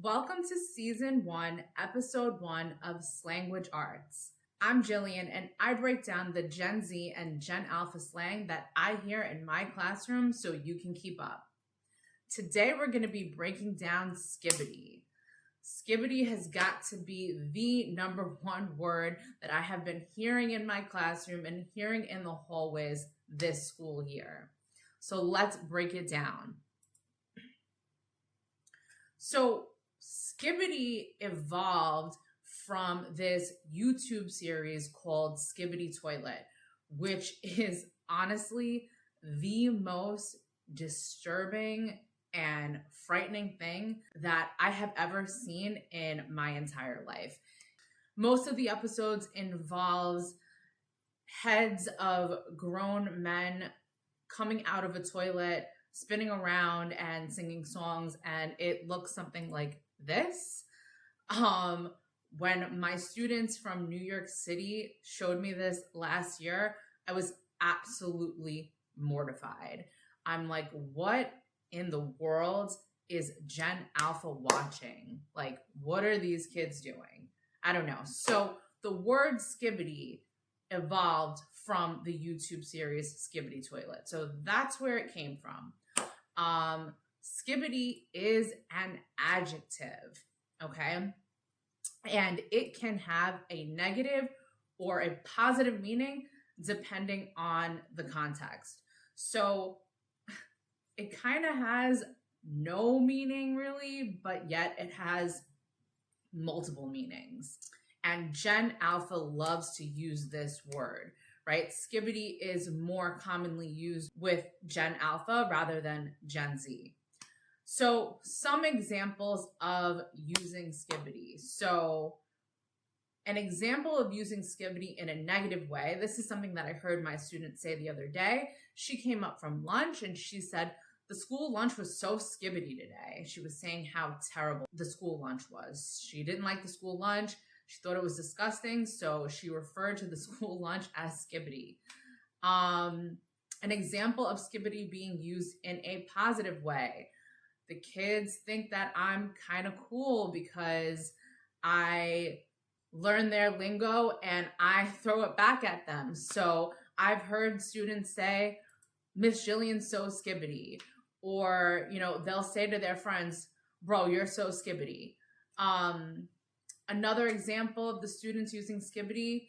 Welcome to Season 1, Episode 1 of Slanguage Arts. I'm Jillian, and I break down the Gen Z and Gen Alpha slang that I hear in my classroom so you can keep up. Today, we're going to be breaking down Skibidi. Skibidi has got to be the number one word that I have been hearing in my classroom and hearing in the hallways this school year. So let's break it down. So Skibidi evolved from this YouTube series called Skibidi Toilet, which is honestly the most disturbing and frightening thing that I have ever seen in my entire life. Most of the episodes involves heads of grown men coming out of a toilet, spinning around and singing songs, and it looks something like this. When my students from New York City showed me this last year, I was absolutely mortified. I'm like, what in the world is Gen Alpha watching? Like, what are these kids doing? I don't know. So the word Skibidi evolved from the YouTube series Skibidi Toilet. So that's where it came from. Skibidi is an adjective, okay? And it can have a negative or a positive meaning depending on the context. So it kind of has no meaning really, but yet it has multiple meanings. And Gen Alpha loves to use this word, right? Skibidi is more commonly used with Gen Alpha rather than Gen Z. So some examples of using Skibidi. So an example of using Skibidi in a negative way, this is something that I heard my student say the other day. She came up from lunch and she said, the school lunch was so Skibidi today. She was saying how terrible the school lunch was. She didn't like the school lunch. She thought it was disgusting, so she referred to the school lunch as Skibidi. An example of Skibidi being used in a positive way. The kids think that I'm kind of cool because I learn their lingo and I throw it back at them. So I've heard students say, Miss Jillian's so Skibidi. Or, they'll say to their friends, bro, you're so Skibidi. Another example of the students using Skibidi,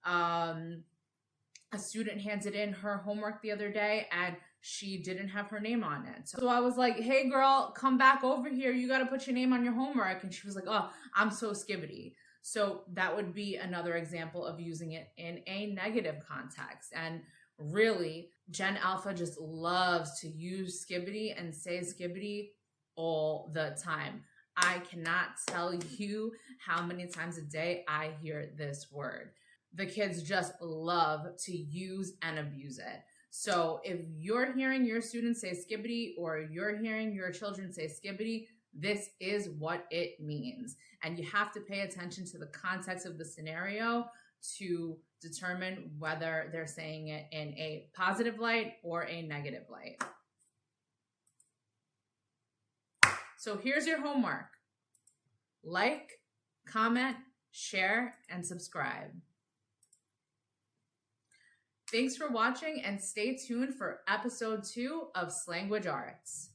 a student handed in her homework the other day and she didn't have her name on it. So I was like, hey girl, come back over here. You got to put your name on your homework. And she was like, oh, I'm so Skibidi. So that would be another example of using it in a negative context. And really, Gen Alpha just loves to use Skibidi and say Skibidi all the time. I cannot tell you how many times a day I hear this word. The kids just love to use and abuse it. So if you're hearing your students say Skibidi or you're hearing your children say Skibidi, this is what it means. And you have to pay attention to the context of the scenario to determine whether they're saying it in a positive light or a negative light. So here's your homework. Like, comment, share, and subscribe. Thanks for watching and stay tuned for episode 2 of Slanguage Arts.